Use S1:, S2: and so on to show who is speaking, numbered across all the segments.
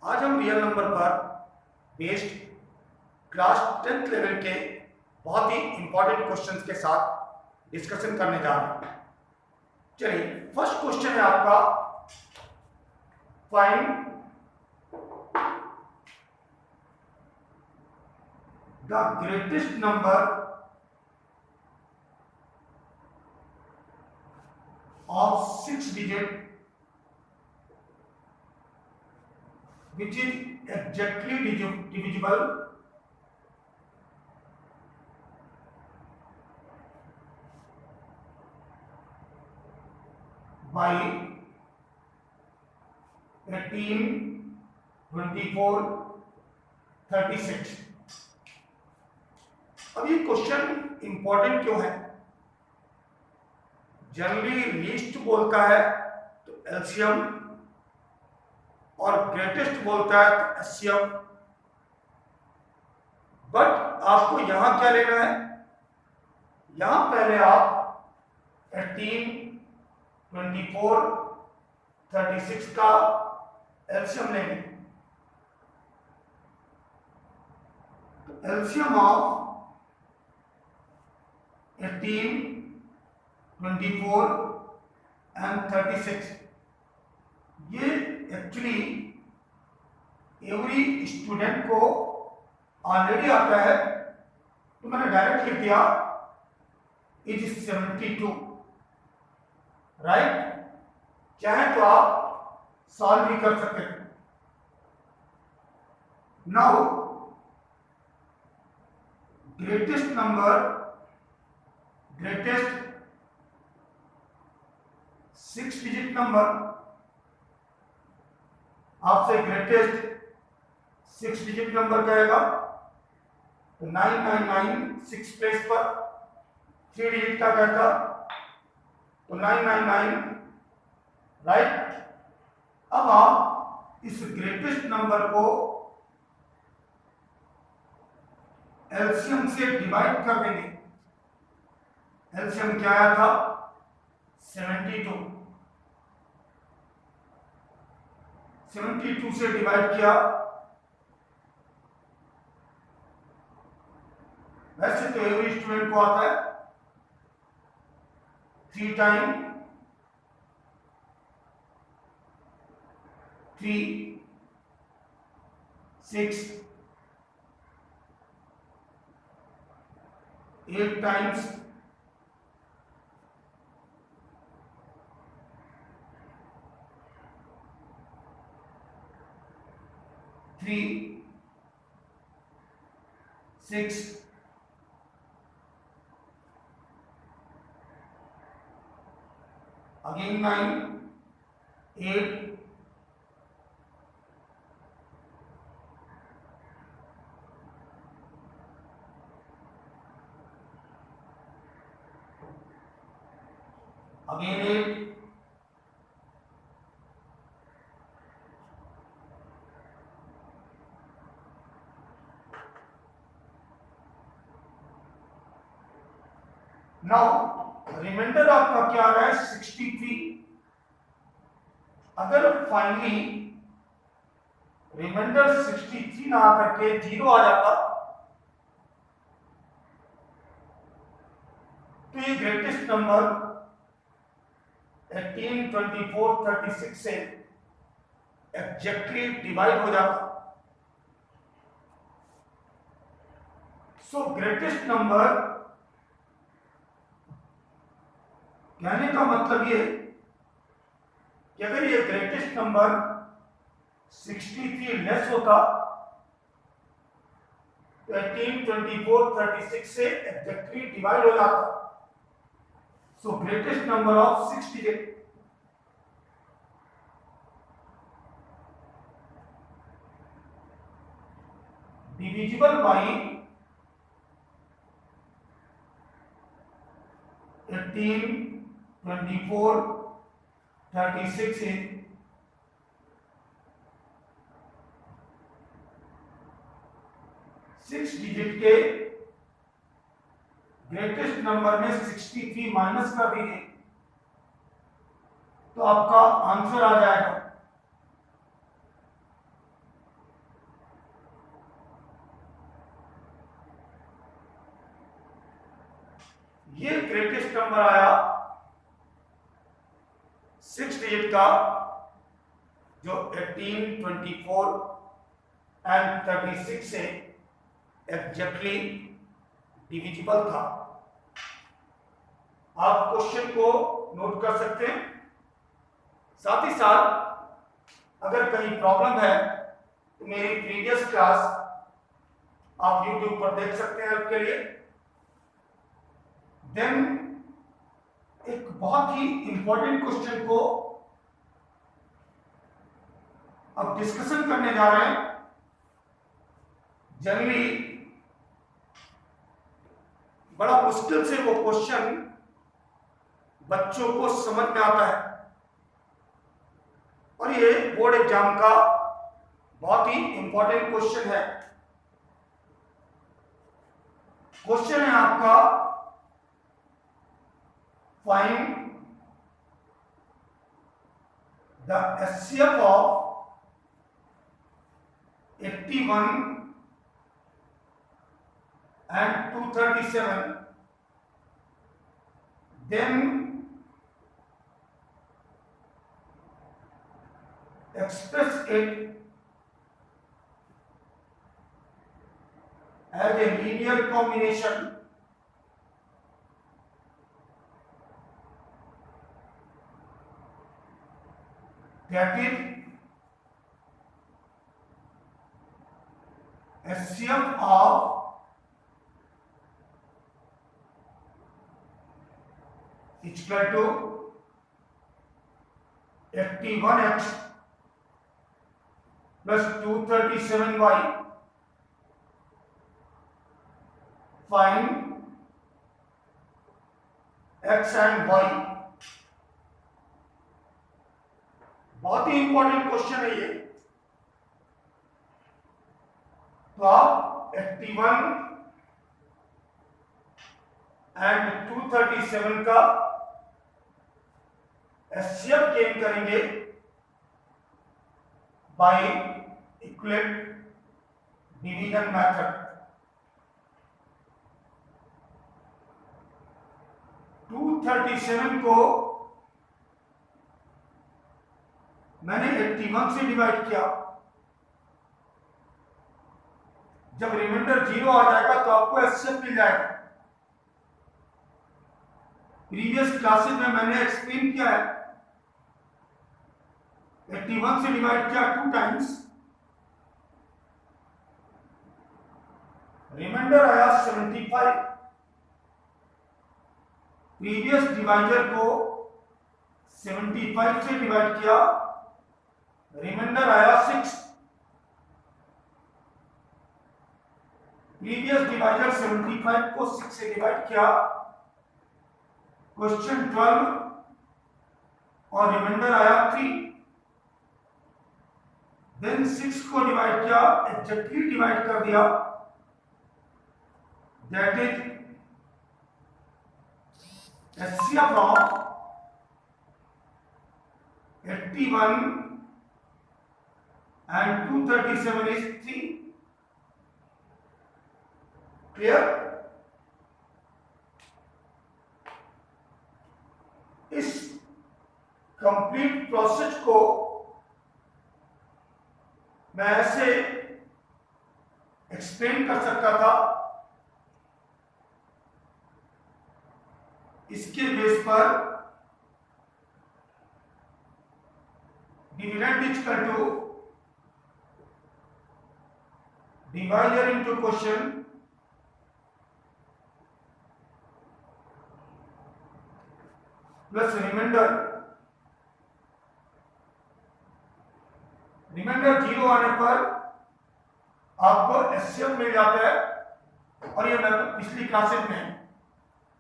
S1: आज हम real number पर बेस्ड क्लास 10th लेवल के बहुत ही इंपॉर्टेंट क्वेश्चंस के साथ डिस्कशन करने जा रहे हैं। चलिए, फर्स्ट क्वेश्चन है आपका, find the greatest number of 6 digit which is exactly divisible by 18, 24, 36। अब ये क्वेश्चन इंपॉर्टेंट क्यों है? जनरली लीस्ट बोलता है तो एलसीएम और ग्रेटेस्ट बोलता है तो एचसीएम, बट आपको यहां क्या लेना है? यहां पहले आप 18, 24, 36 का एलसीएम लेंगे। एलसीएम ऑफ 18, 24 and 36 ये एक्चुअली एवरी स्टूडेंट को ऑलरेडी आता है, तो मैंने डायरेक्ट लिख दिया इज 72, राइट। चाहे तो आप सॉल्व भी कर सकते हैं। Now greatest number, greatest 6 digit number, आपसे ग्रेटेस्ट 6 डिजिट नंबर कहेगा तो 999 6 प्लेस पर 3 डिजिट का कहता तो 999, राइट। अब आप इस ग्रेटेस्ट नंबर को एलसीएम से डिवाइड कर देंगे। एलसीएम क्या आया था? 72। 72 से डिवाइड किया। वैसे तो एवरी स्टूडेंट को आता है 3 time 3, 6, 8 times 3, 6, again 9, 8, again 8, now reminder आपका क्या आ रहा है? 63। अगर फाइनली रिमाइंडर 63 ना आकर के 0 आ जाता तो ये ग्रेटेस्ट नंबर 18, 24, 36 से एग्जैक्टली डिवाइड हो जाता। सो ग्रेटेस्ट नंबर कहने का मतलब ये कि अगर ये ग्रेटेस्ट नंबर 63 लेस होता तो 18, 24, 36 से एग्जैक्टली डिवाइड हो जाता। सो greatest number of 6 digit divisible by 18, 24, 36 है 6 डिजिट के ग्रेटेस्ट नंबर में 63 माइनस कर दीजिए तो आपका आंसर आ जाएगा ये ग्रेटेस्ट नंबर आया 6 डिजिट का, जो 18, 24 एंड 36 से एग्जैक्टली डिविजिबल था। आप क्वेश्चन को नोट कर सकते हैं। साथ ही साथ अगर कहीं प्रॉब्लम है तो मेरी प्रीवियस क्लास आप YouTube पर देख सकते हैं हेल्प के लिए। देन एक बहुत ही इंपॉर्टेंट क्वेश्चन को अब डिस्कशन करने जा रहे हैं। जनरली बड़ा मुश्किल से वो क्वेश्चन बच्चों को समझ में आता है, और ये बोर्ड एग्जाम का बहुत ही इंपॉर्टेंट क्वेश्चन है। क्वेश्चन है आपका, find the HCF of 81 and 237, then express it as a linear combination that is HCF of 81x plus 237y, find x and y। बहुत ही इंपॉर्टेंट क्वेश्चन है ये। तो आप 81 एंड 237 का HCF गेन करेंगे बाय इक्विवेलेंट डिवीजन मेथड। 237 को मैंने 81 से डिवाइड किया। जब रिमाइंडर 0 आ जाएगा तो आपको HCF मिल जाएगा। प्रीवियस क्लासेस में मैंने एक्सप्लेन किया है, 81 से डिवाइड किया 2 टाइम्स, रिमाइंडर आया 75। प्रीवियस डिवाइजर को 75 से डिवाइड किया, रिमाइंडर आया 6। प्रीवियस डिवाइजर 75 को 6 से डिवाइड किया, क्वेश्चन 12 और रिमाइंडर आया 3। देन 6 को डिवाइड किया, एग्जैक्टली डिवाइड कर दिया, that is HCF of 81 and 237 is 3। Clear? इस कंप्लीट प्रोसेस को मैं ऐसे एक्सप्लेन कर सकता था। इसके बेस पर dividend equal to divisor into quotient plus reminder. Reminder 0 आने पर आपको HCF मिल जाता है, और ये मैं पिछली क्लासेस में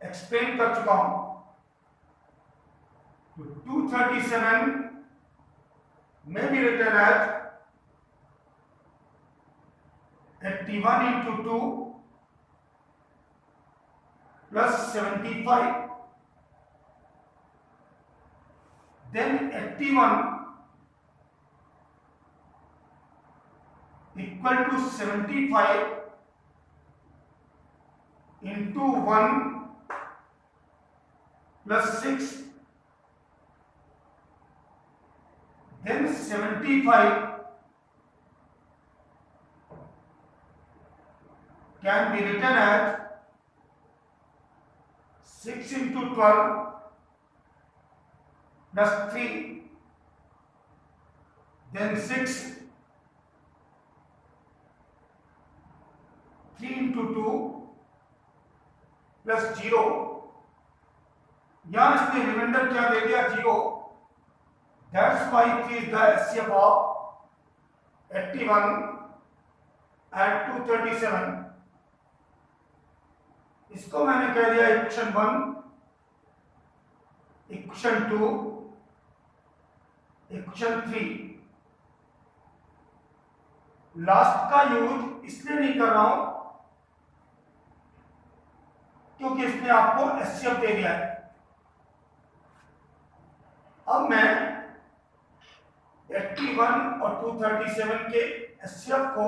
S1: एक्सप्लेन कर चुका हूं। 237 में be written as 81 into 2 plus 75, then 81 equal to 75 into 1 plus 6, then 75 can be written as 6 into 12 plus 3, then 6, 3 into 2 plus 0, यहाँ इसने रिमाइंडर क्या दे दिया 0, that's why 3 is the HCF of 81 and 237. इसको मैंने कह दिया इक्वेशन 1, इक्वेशन 2, इक्वेशन 3। लास्ट का use इसलिए नहीं कर रहा हूं क्योंकि इसने आपको एचसीएफ दे दिया है। अब मैं 81 और 237 के एचसीएफ को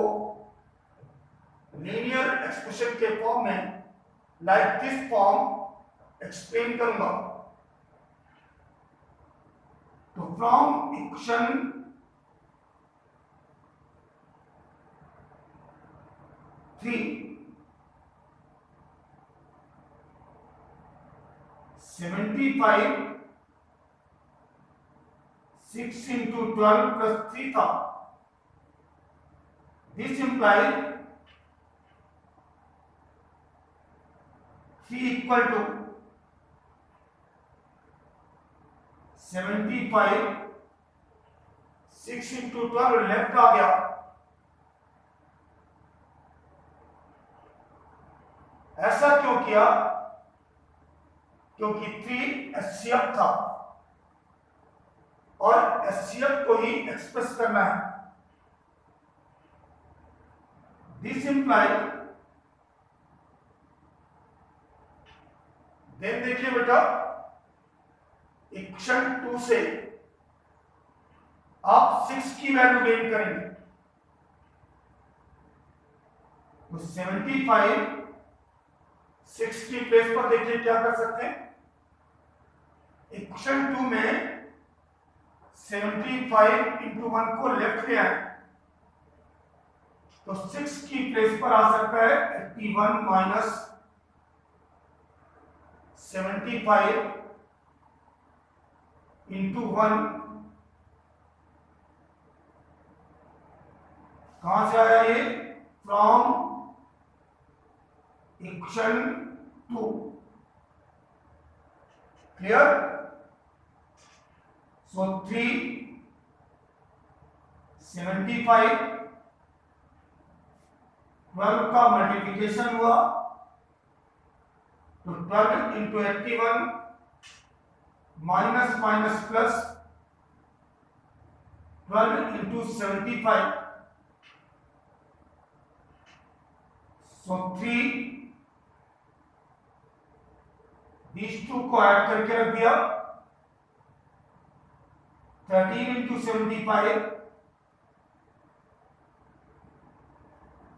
S1: लीनियर एक्सप्रेशन के फॉर्म में लाइक दिस फॉर्म एक्सप्लेन करूंगा। तो फ्रॉम इक्वेशन 3 75 6 into 12 plus 3 था। This implies 3 equal to 75 6 into 12 left आ गया। ऐसा क्यों किया? क्योंकि 3 एचसीएफ था और एचसीएफ को ही एक्सप्रेस करना है। दिस इंप्लाइज, देन देखिए बेटा इक्वेशन 2 से आप 6 की वैल्यू गेन करेंगे तो 75 6 की प्लेस पर देखिए क्या कर सकते हैं। इक्वेशन 2 में 75 into 1 को लेफ्ट ले आए तो 6 की प्लेस पर आ सकता है 81 माइनस 75 into 1। कहां से आया ये? From equation 2। क्लियर? सो 3 75 12 का मल्टीप्लिकेशन हुआ तो 12 into 81 minus minus plus 12 into 75 so 3 these two को ऐड करके रख दिया 13 into 75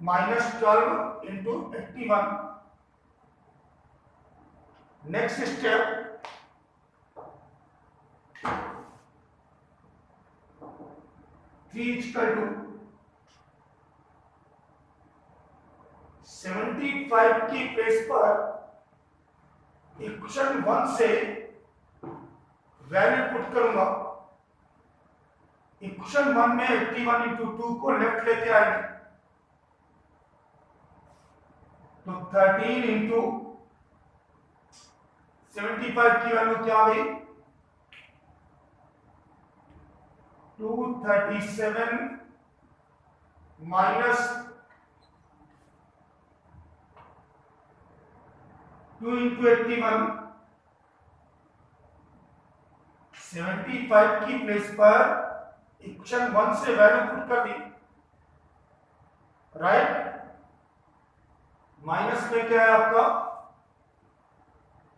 S1: minus 12 into 81। Next step, three equal to 75 की प्लेस पर इक्वेशन 1 से वैल्यू पुट करूंगा। इक्वेशन 1 में 81 into 2 को लेफ्ट लेते आएंगे तो 13 into 75 की वैल्यू क्या आ गई? 237 माइनस 2 into 81। 75 की प्लेस पर इक्वेशन 1 से वैल्यू पुट कर दी, राइट। माइनस में क्या है आपका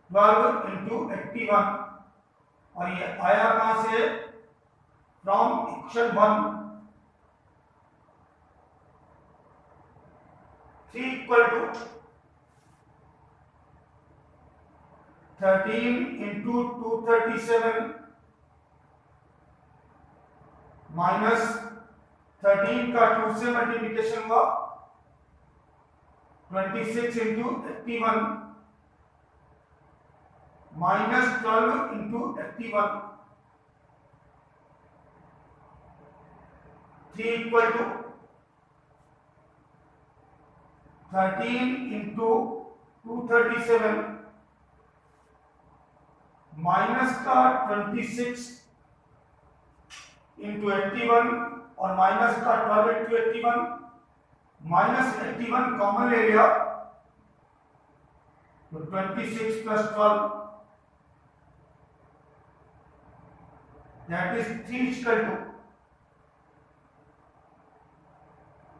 S1: 12 into 81 और ये आया कहां से? From equation 1। 3 equal to 13 into 237 minus 13 का 2 से मल्टीप्लिकेशन हुआ 26 into 81 minus 12 into 81 3 equal to 13 into 237 minus का 26 इंटू 81 और माइनस का 12 इंटू 81 माइनस 81 कॉमन ले लिया तो 26 plus 12 that is 3 equal to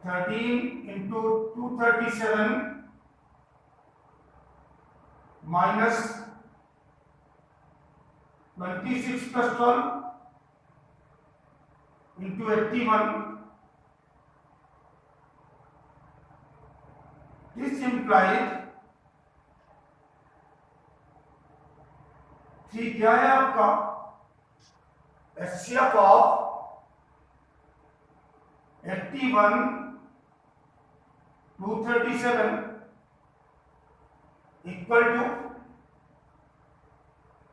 S1: 13 into 237 minus 26 plus 12 into 81. This implies 3 क्या है आपका HCF of 81 237 इक्वल टू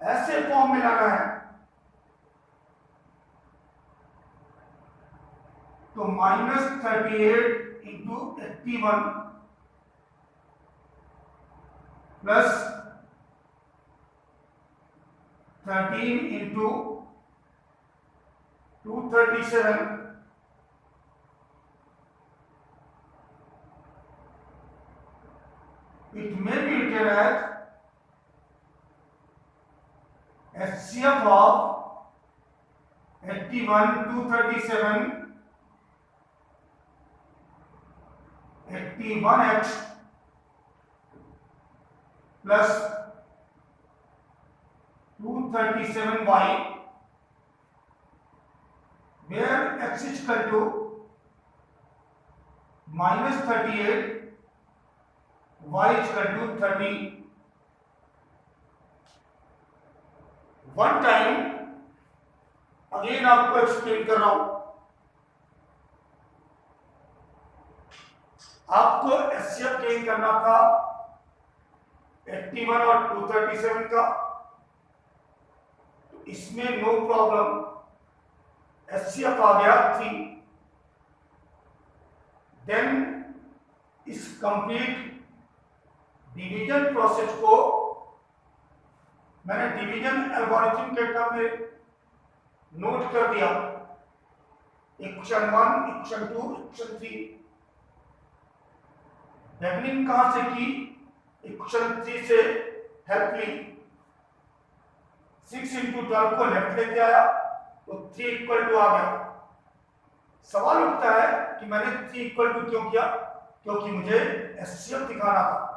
S1: ऐसे फॉर्म में लाना है तो minus 38 into 81 plus 13 into 237 it may be written as HCF of 81 237 81x plus 237y where x is equal to minus 38 y is equal to 30 one time again आपको explain कर रहा हूं आपको एचसीएफ गेन करना था 81 और 237 का तो इसमें नो प्रॉब्लम एचसीएफ आ गया 3 देन इस कंप्लीट डिवीजन प्रोसेस को मैंने डिवीजन एल्गोरिथम के टर्म में नोट कर दिया इक्वेशन 1 इक्वेशन 2 इक्वेशन 3 बेगनिंग कहां से की इक्वेशन 3 से हेल्प ली 6 इंटू 12 को लेफ्ट लेके आया तो 3 इक्वल टू आ गया सवाल उठता है कि मैंने 3 इक्वल टू क्यों किया क्योंकि मुझे एचसीएफ दिखाना था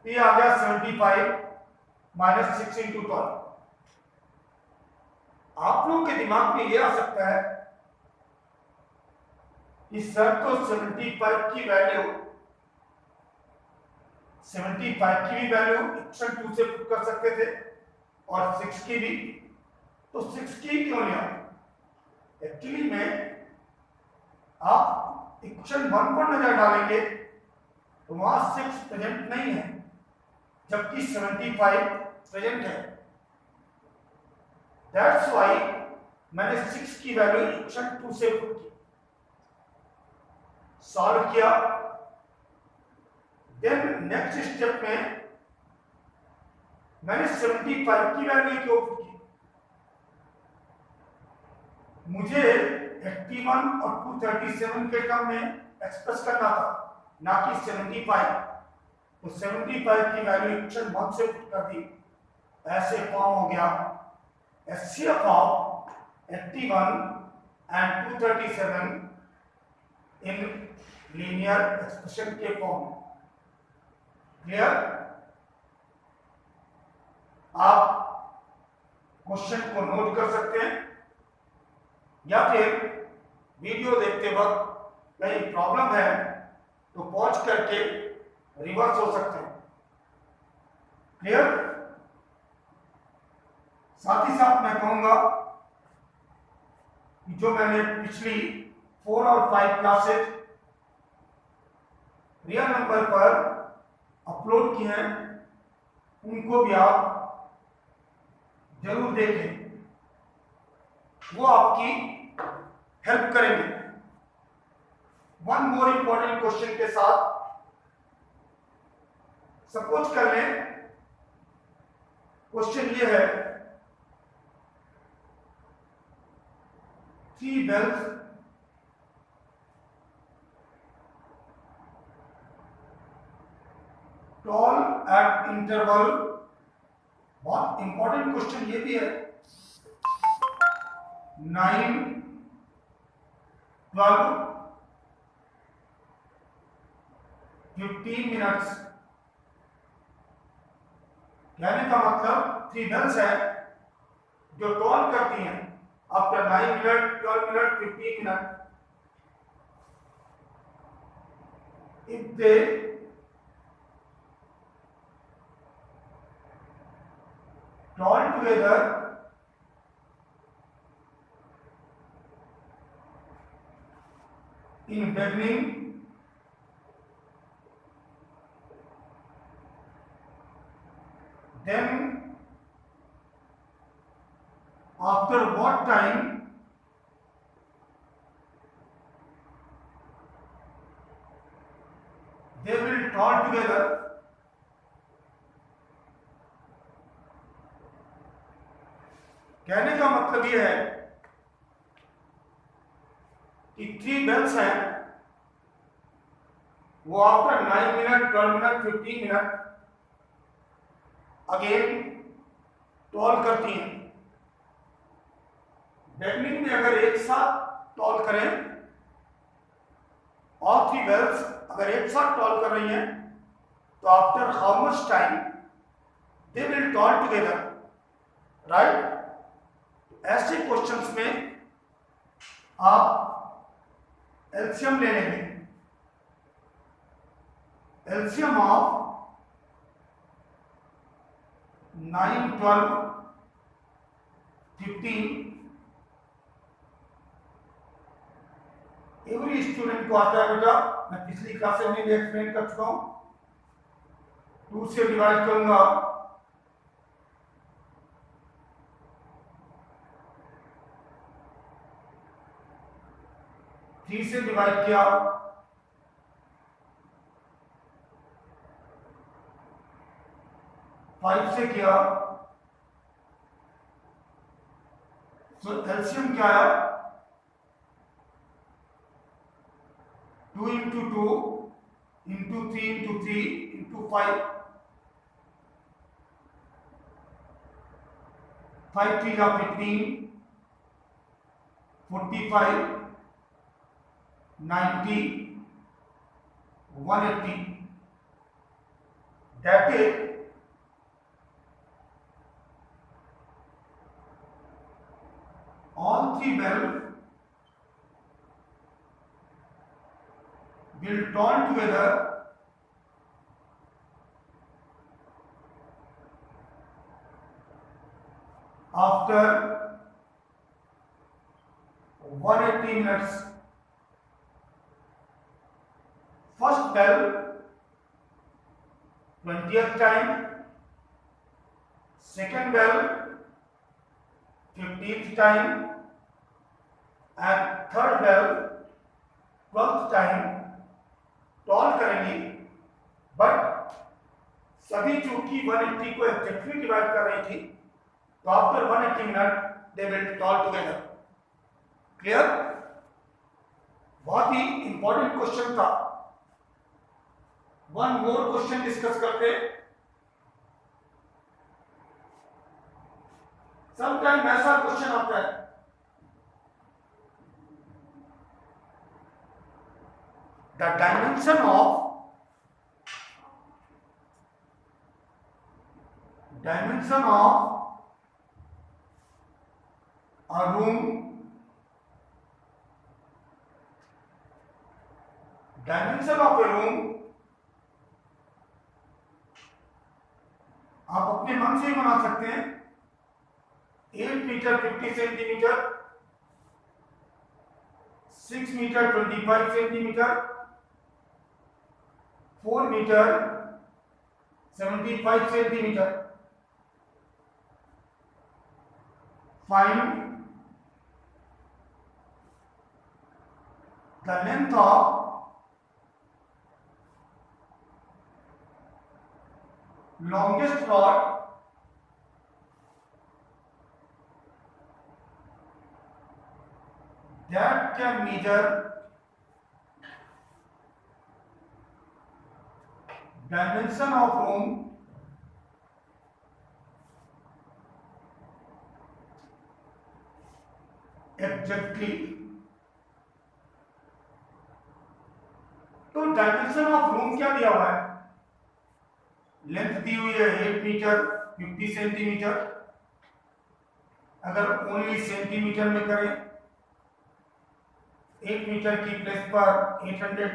S1: ये आ गया 75 माइनस 6 इंटू 12 आप लोगों के दिमाग में ये आ सकता है कि सर तो 75 की वैल्यू 75 की भी वैल्यू इक्वेशन 2 से पुट कर सकते थे और 6 की भी तो 6 की क्यों लिया एक्चुअली में आप इक्वेशन 1 पर नजर डालेंगे तो वहां 6 प्रेजेंट नहीं है जबकि 75 प्रेजेंट है दैट्स व्हाई मैंने 6 की वैल्यू इक्वेशन 2 से पुट की सॉल्व किया देन नेक्स्ट स्टेप में मैंने 75 की वैल्यू क्यों पुट की मुझे 81 और 237 के टर्म में एक्सप्रेस करना था ना कि 75 तो 75 की वैल्यू इक्वेशन 1 से पुट कर दी ऐसे फॉर्म हो गया HCF of 81 and 237 in linear expression के फॉर्म क्लियर आप क्वेश्चन को नोट कर सकते हैं या फिर वीडियो देखते वक्त कहीं प्रॉब्लम है तो पॉज करके रिवर्स हो सकते हैं क्लियर साथ ही साथ मैं कहूंगा कि जो मैंने पिछली 4 और 5 क्लासेज रियल नंबर पर अपलोड किए हैं उनको भी आप जरूर देखें, वो आपकी हेल्प करेंगे। वन मोर इंपॉर्टेंट क्वेश्चन के साथ, सपोज कर लें क्वेश्चन ये है, 3 bells टॉल एट इंटरवल। बहुत इंपॉर्टेंट क्वेश्चन ये भी है, 9, 12, 15 मिनट्स। कहने का मतलब 3 bells है जो टॉल करती हैं after 9 minute, 12 minute, 15 minute. If they toll together in beginning, then after what time they will toll together। कहने का मतलब यह है कि 3 bells हैं, वो after 9 minute, 12 minute, 15 minute again toll करती हैं। बिगनिंग में अगर एक साथ टॉल करें, ऑल 3 bells अगर एक साथ टॉल कर रही हैं, तो after how much time they will toll together, right. ऐसे क्वेश्चंस में आप एलसीएम ले लेंगे। एलसीएम ऑफ 9, 12, 15 एवरी स्टूडेंट को आता है बेटा, मैं पिछली क्लास में भी एक्सप्लेन कर चुका हूं। 2 से डिवाइड करूंगा, 3 से डिवाइड किया, 5 से किया, तो एलसीएम क्या आया, 2 into 2 into 3 into 3 into 5, 5 3 या 15, 45, 90, 180। That is all 3 bells will toll together after 180 minutes। First bell 20th time, second bell 15th time and third bell 12th time toll करेंगी। बट सभी चूंकि 180 को एग्जैक्टली डिवाइड कर रही थी, तो after 180 minute they will toll together. Clear? बहुत ही इंपॉर्टेंट क्वेश्चन था। वन मोर क्वेश्चन डिस्कस करते। समटाइम ऐसा क्वेश्चन आता है, the dimension of a room, dimension of a room आप अपने मन से ही बना सकते हैं। 8 metre 50 centimetre, 6 metre 25 centimetre, 4 metre 75 centimetre. Find the length of longest rod that can measure dimension of room exactly। तो डायमेंशन ऑफ रूम क्या दिया हुआ है? लेंथ दी हुई है 8 मीटर 50 सेंटीमीटर। अगर ओनली सेंटीमीटर में करें, 1 मीटर की प्लेस पर 800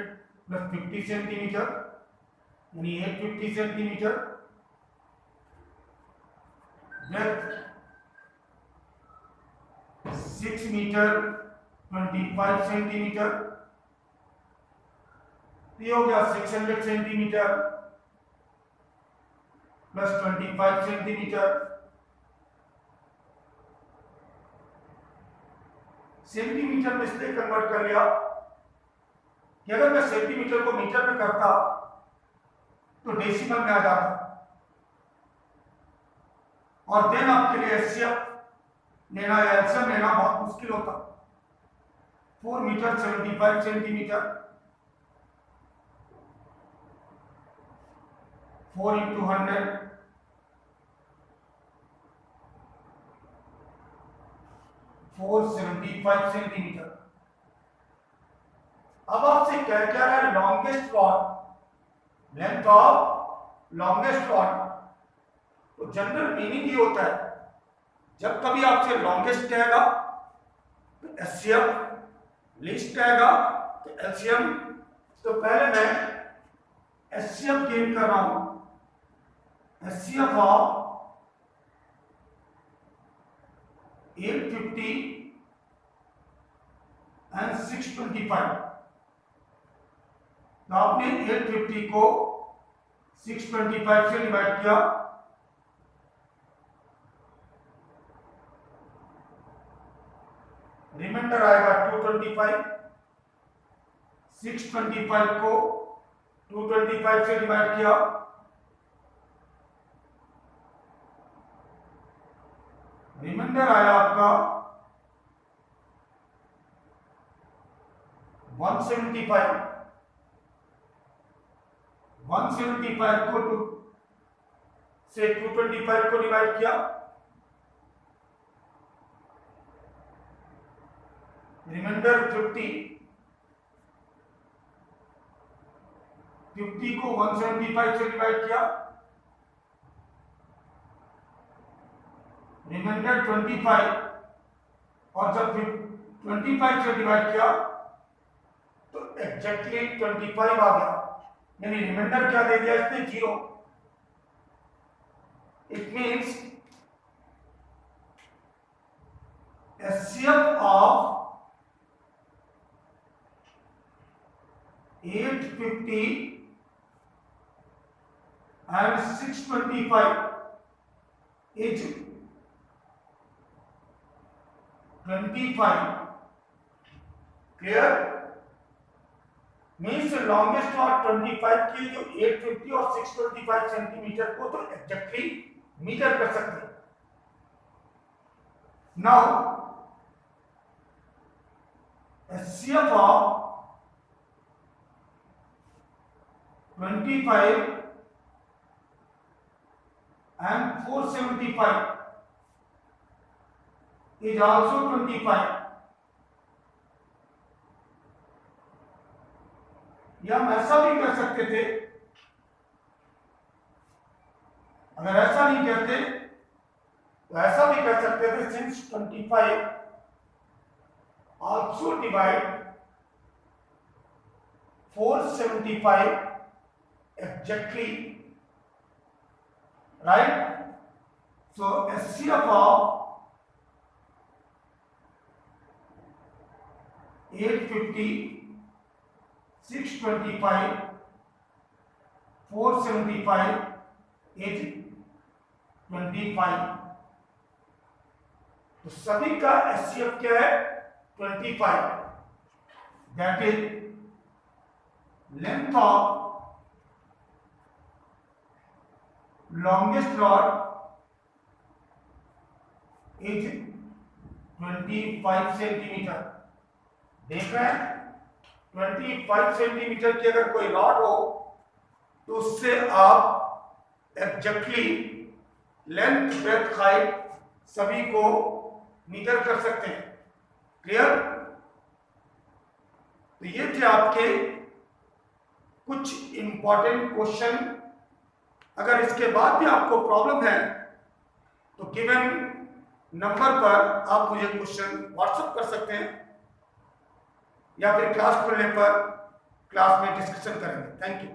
S1: प्लस 50 सेंटीमीटर यानी 850 सेंटीमीटर। ब्रेथ 6 मीटर 25 सेंटीमीटर, ये हो गया 600 सेंटीमीटर प्लस 25 सेंटीमीटर। सेंटीमीटर में इसलिए कन्वर्ट कर लिया कि अगर मैं सेंटीमीटर को मीटर में करता तो डेसिमल में आ जाता, और देन आपके लिए एचसीएफ लेना या एलसीएम लेना बहुत मुश्किल होता। 4 मीटर 75 सेंटीमीटर, 4 into 100, 475 सेंटीमीटर। अब आपसे क्या कह रहा है? Longest rod, length of longest rod. तो जनरल मीनिंग ये होता है, जब कभी आपसे लॉन्गेस्ट कहेगा तो एचसीएफ, लीस्ट कहेगा तो एलसीएम। तो पहले मैं एचसीएफ गेन कर रहा हूं। HCF of 850 and 625। तो आपने 850 को 625 से डिवाइड किया, रिमाइंडर आएगा 225। 625 को 225 से डिवाइड किया, रिमाइंडर आया आपका 175। 175 को 2 से 225 को डिवाइड किया, रिमाइंडर 50। 50 को 175 से डिवाइड किया, रिमाइंडर 25। और जब 25 से डिवाइड किया तो एग्जैक्टली 25 आ गया, यानी रिमाइंडर क्या दे दिया इसने? 0। It means HCF of 850 and 625 is 25। Clear? Means longest और 25 की जो 850 और 625 सेंटीमीटर को तो एग्जैक्टली मीटर कर सकते हैं। Now HCF of 25 and 475 is also 25। या हम ऐसा भी कर सकते थे, अगर ऐसा नहीं कहते तो ऐसा भी कर सकते थे, since 25 also divide 475 exactly, right? So HCF of 850, 625, 475, 825। तो सभी का एचसीएफ क्या है? 25। That is length of longest rod is 25 centimetre. देख रहे हैं, 25 सेंटीमीटर की अगर कोई रॉड हो तो उससे आप एग्जैक्टली लेंथ, ब्रेथ, हाइट सभी को मीटर कर सकते हैं। क्लियर? तो ये थे आपके कुछ इंपॉर्टेंट क्वेश्चन। अगर इसके बाद भी आपको प्रॉब्लम है तो गिवन नंबर पर आप मुझे क्वेश्चन व्हाट्सएप कर सकते हैं या फिर क्लास खुलने पर क्लास में डिस्कशन करेंगे। Thank you.